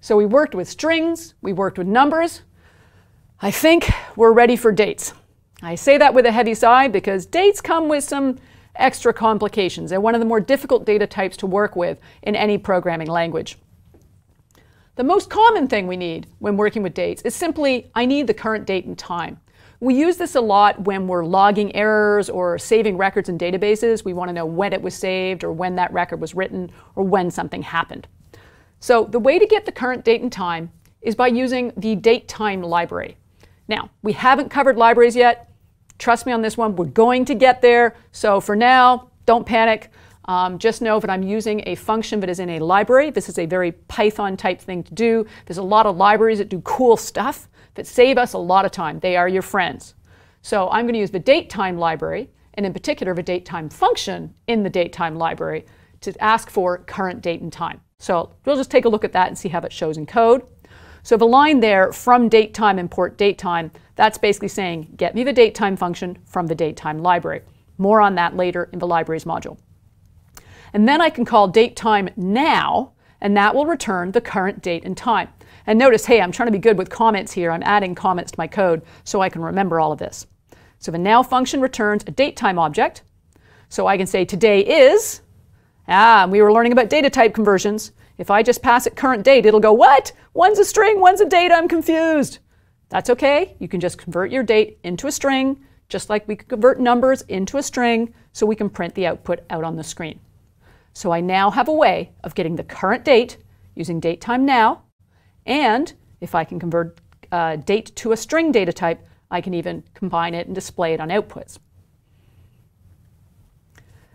So we worked with strings, we worked with numbers. I think we're ready for dates. I say that with a heavy sigh because dates come with some extra complications. They're one of the more difficult data types to work with in any programming language. The most common thing we need when working with dates is simply, I need the current date and time. We use this a lot when we're logging errors or saving records in databases. We want to know when it was saved or when that record was written or when something happened. So the way to get the current date and time is by using the datetime library. Now, we haven't covered libraries yet. Trust me on this one, we're going to get there. So for now, don't panic. Just know that I'm using a function that is in a library. This is a very Python type thing to do. There's a lot of libraries that do cool stuff that save us a lot of time. They are your friends. So I'm going to use the datetime library, and in particular the datetime function in the datetime library to ask for current date and time. So we'll just take a look at that and see how it shows in code. So the line there, from datetime import datetime, that's basically saying, get me the datetime function from the datetime library. More on that later in the libraries module. And then I can call datetime now, and that will return the current date and time. And notice, hey, I'm trying to be good with comments here. I'm adding comments to my code so I can remember all of this. So the now function returns a datetime object. So I can say today is, we were learning about data type conversions. If I just pass it current date, it'll go, what? One's a string, one's a date, I'm confused. That's okay. You can just convert your date into a string, just like we could convert numbers into a string, so we can print the output out on the screen. So I now have a way of getting the current date using datetime now, and if I can convert date to a string data type, I can even combine it and display it on outputs.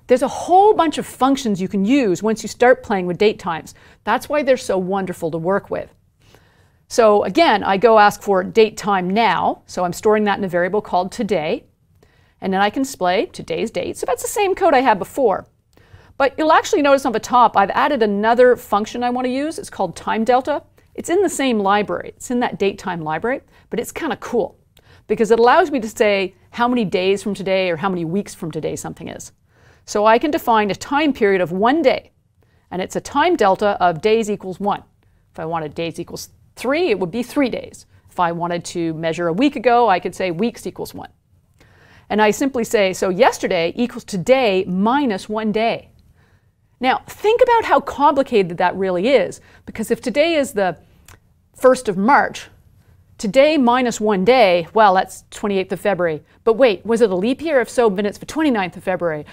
There's a whole bunch of functions you can use once you start playing with date times. That's why they're so wonderful to work with. So again, I go ask for date time now, so I'm storing that in a variable called today, and then I can display today's date. So that's the same code I had before. But you'll actually notice on the top, I've added another function I want to use. It's called time delta. It's in the same library. It's in that datetime library, but it's kind of cool because it allows me to say how many days from today or how many weeks from today something is. So I can define a time period of 1 day, and it's a time delta of days equals 1. If I wanted days equals 3, it would be 3 days. If I wanted to measure a week ago, I could say weeks equals 1. And I simply say, so yesterday equals today minus 1 day. Now, think about how complicated that really is, because if today is the 1st of March, today minus 1 day, well, that's 28th of February. But wait, was it a leap year? If so, then it's the 29th of February.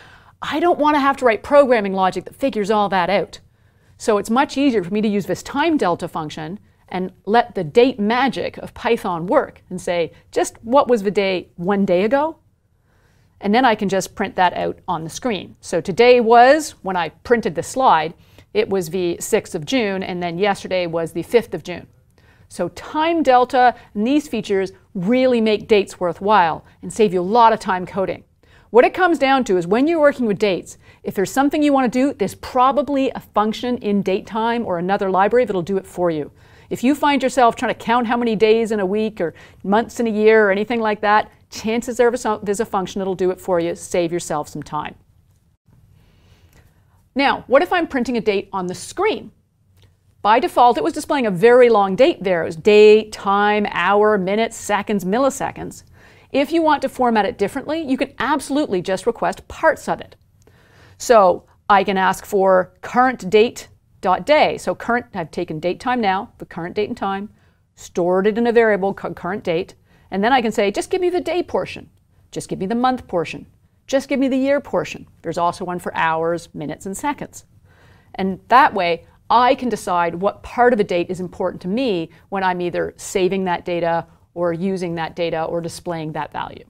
I don't want to have to write programming logic that figures all that out. So it's much easier for me to use this time delta function and let the date magic of Python work and say, just what was the day 1 day ago? And then I can just print that out on the screen. So today was, when I printed the slide, it was the 6th of June, and then yesterday was the 5th of June. So time delta and these features really make dates worthwhile and save you a lot of time coding. What it comes down to is when you're working with dates, if there's something you want to do, there's probably a function in datetime or another library that'll do it for you. If you find yourself trying to count how many days in a week or months in a year or anything like that, chances are there's a function that'll do it for you. Save yourself some time. Now, what if I'm printing a date on the screen? By default, it was displaying a very long date there. It was date, time, hour, minutes, seconds, milliseconds. If you want to format it differently, you can absolutely just request parts of it. So I can ask for current date.day. So current, I've taken date time now, the current date and time, stored it in a variable called current date, and then I can say, just give me the day portion, just give me the month portion, just give me the year portion. There's also one for hours, minutes, and seconds. And that way, I can decide what part of a date is important to me when I'm either saving that data or using that data or displaying that value.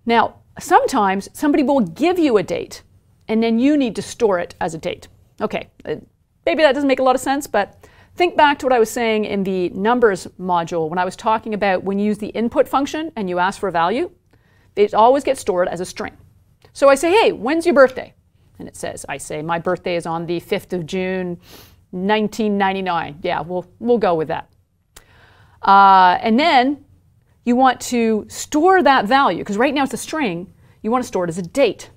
Now, sometimes somebody will give you a date and then you need to store it as a date. Okay, maybe that doesn't make a lot of sense, but think back to what I was saying in the numbers module when I was talking about when you use the input function and you ask for a value, it always gets stored as a string. So I say, hey, when's your birthday? And it says, I say, my birthday is on the 5th of June, 1999. Yeah, we'll go with that. And then you want to store that value, because right now it's a string, you want to store it as a date.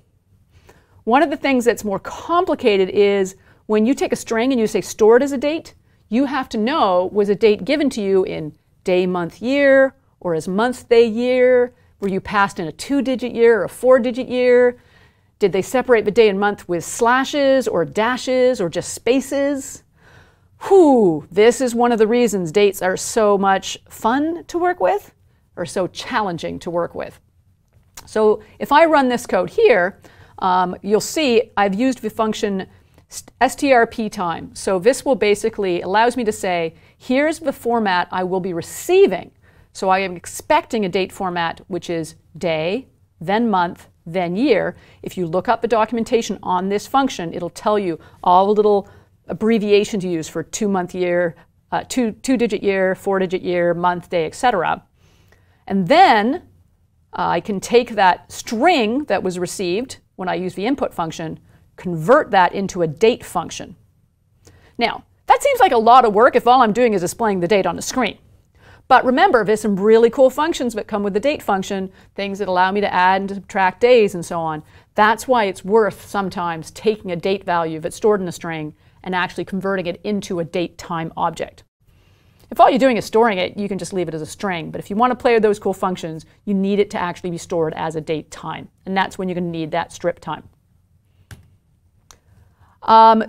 One of the things that's more complicated is when you take a string and you say store it as a date, you have to know, was a date given to you in day, month, year, or as month, day, year? Were you passed in a 2-digit year or a 4-digit year? Did they separate the day and month with slashes or dashes or just spaces? Whew, this is one of the reasons dates are so much fun to work with or so challenging to work with. So if I run this code here, you'll see I've used the function strp time. So this will basically allows me to say, here's the format I will be receiving. So I am expecting a date format which is day, then month, then year. If you look up the documentation on this function, it'll tell you all the little abbreviation to use for 2-month year, 2-digit year, 4-digit year, month, day, etc. And then I can take that string that was received when I use the input function, convert that into a date function. Now, that seems like a lot of work if all I'm doing is displaying the date on the screen. But remember, there's some really cool functions that come with the date function, things that allow me to add and subtract days and so on. That's why it's worth sometimes taking a date value that's stored in a string and actually converting it into a date time object. If all you're doing is storing it, you can just leave it as a string. But if you want to play with those cool functions, you need it to actually be stored as a date time. And that's when you're going to need that strip time.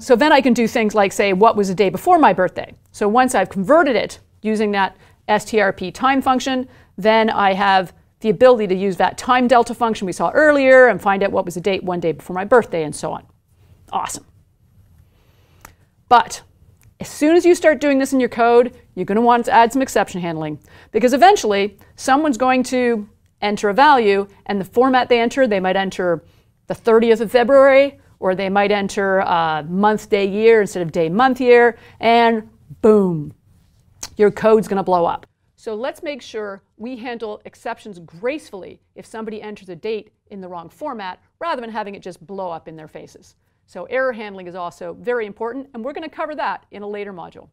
So then I can do things like say, what was the day before my birthday? So once I've converted it using that strp time function, then I have the ability to use that time delta function we saw earlier and find out what was the date one day before my birthday and so on. Awesome. But as soon as you start doing this in your code, you're going to want to add some exception handling, because eventually someone's going to enter a value, and the format they enter, they might enter the 30th of February, or they might enter month, day, year instead of day, month, year, and boom, your code's going to blow up. So let's make sure we handle exceptions gracefully if somebody enters a date in the wrong format, rather than having it just blow up in their faces. So error handling is also very important, and we're going to cover that in a later module.